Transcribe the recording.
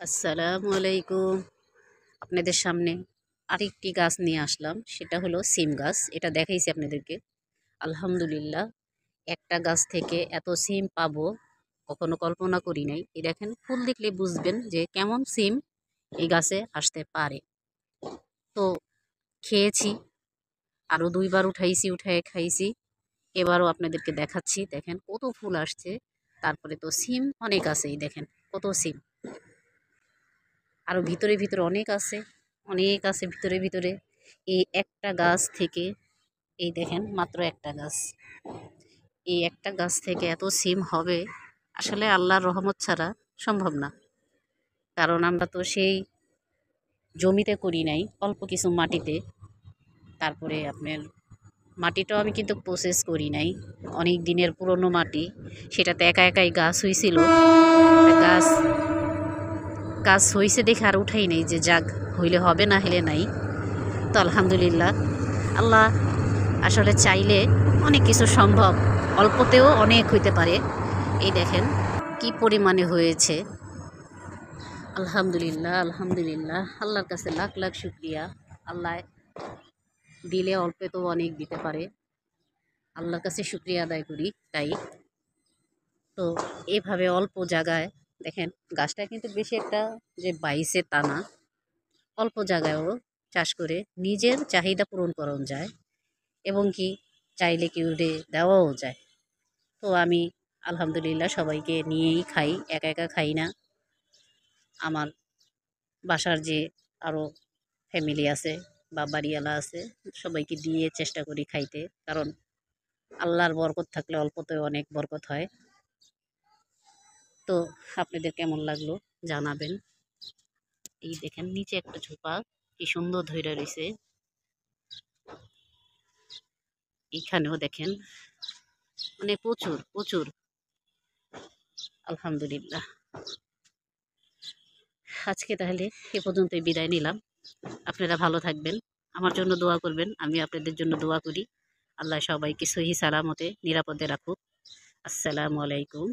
আসসালামু আলাইকুম। আপনাদের সামনে আরেকটি গাছ নিয়ে আসলাম, সেটা হলো সিম গাছ। এটা দেখাইছি আপনাদেরকে। আলহামদুলিল্লাহ, একটা গাছ থেকে এত সিম পাবো কখনো কল্পনা করি নাই। এই দেখেন, ফুল দেখলে বুঝবেন যে কেমন সিম এই গাছে আসতে পারে। তো খেয়েছি, আরও 2 বার উঠাইছি, উঠায় খাইছি। এবারও আপনাদেরকে দেখাচ্ছি। দেখেন কত ফুল আসছে, তারপরে তো সিম অনেক আছে। এই দেখেন কত সিম, আরও ভিতরে ভিতরে অনেক আছে, অনেক আছে ভিতরে ভিতরে। এই একটা গাছ থেকে, এই দেখেন মাত্র একটা গাছ, এই একটা গাছ থেকে এত সিম হবে আসলে আল্লাহর রহমত ছাড়া সম্ভব না। কারণ আমরা তো সেই জমিতে করি নাই, অল্প কিছু মাটিতে। তারপরে আপনার মাটিটাও আমি কিন্তু প্রসেস করি নাই, অনেক দিনের পুরনো মাটি। সেটাতে একা একাই গাছ হয়েছিল। গাছ গাছ হয়েছে দেখে আর উঠাই নেই, যে যাক হইলে হবে, না হলে নাই। তো আলহামদুলিল্লাহ, আল্লাহ আসলে চাইলে অনেক কিছু সম্ভব, অল্পতেও অনেক হইতে পারে। এই দেখেন কি পরিমাণে হয়েছে। আলহামদুলিল্লাহ, আলহামদুলিল্লাহ, আল্লাহর কাছে লাখ লাখ শুক্রিয়া। আল্লাহ দিলে অল্পতেও অনেক দিতে পারে, আল্লাহর কাছে শুক্রিয়া আদায় করি। তাই তো এইভাবে অল্প জায়গায় দেখেন, গাছটা কিন্তু বেশি একটা যে বাইসে তা না, অল্প জায়গায়ও চাষ করে নিজের চাহিদা পূরণ করা যায়, এবং কি চাইলে কেউ দেওয়াও যায়। তো আমি আলহামদুলিল্লাহ সবাইকে নিয়েই খাই, একা একা খাই না। আমার বাসার যে আরও ফ্যামিলি আছে বা বাড়িওয়ালা আছে, সবাইকে দিয়ে চেষ্টা করি খাইতে। কারণ আল্লাহর বরকত থাকলে অল্পতেও অনেক বরকত হয়। তো আপনাদের কেমন লাগলো জানাবেন। এই দেখেন নিচে একটা ঝোপা কি সুন্দর ধইরা রয়েছে, এইখানেও দেখেন, মানে প্রচুর প্রচুর। আলহামদুলিল্লাহ, আজকে তাহলে এ পর্যন্তই বিদায় নিলাম। আপনারা ভালো থাকবেন, আমার জন্য দোয়া করবেন, আমি আপনাদের জন্য দোয়া করি। আল্লাহ সবাইকে সহি সালামতে নিরাপদে রাখুক। আসসালামু আলাইকুম।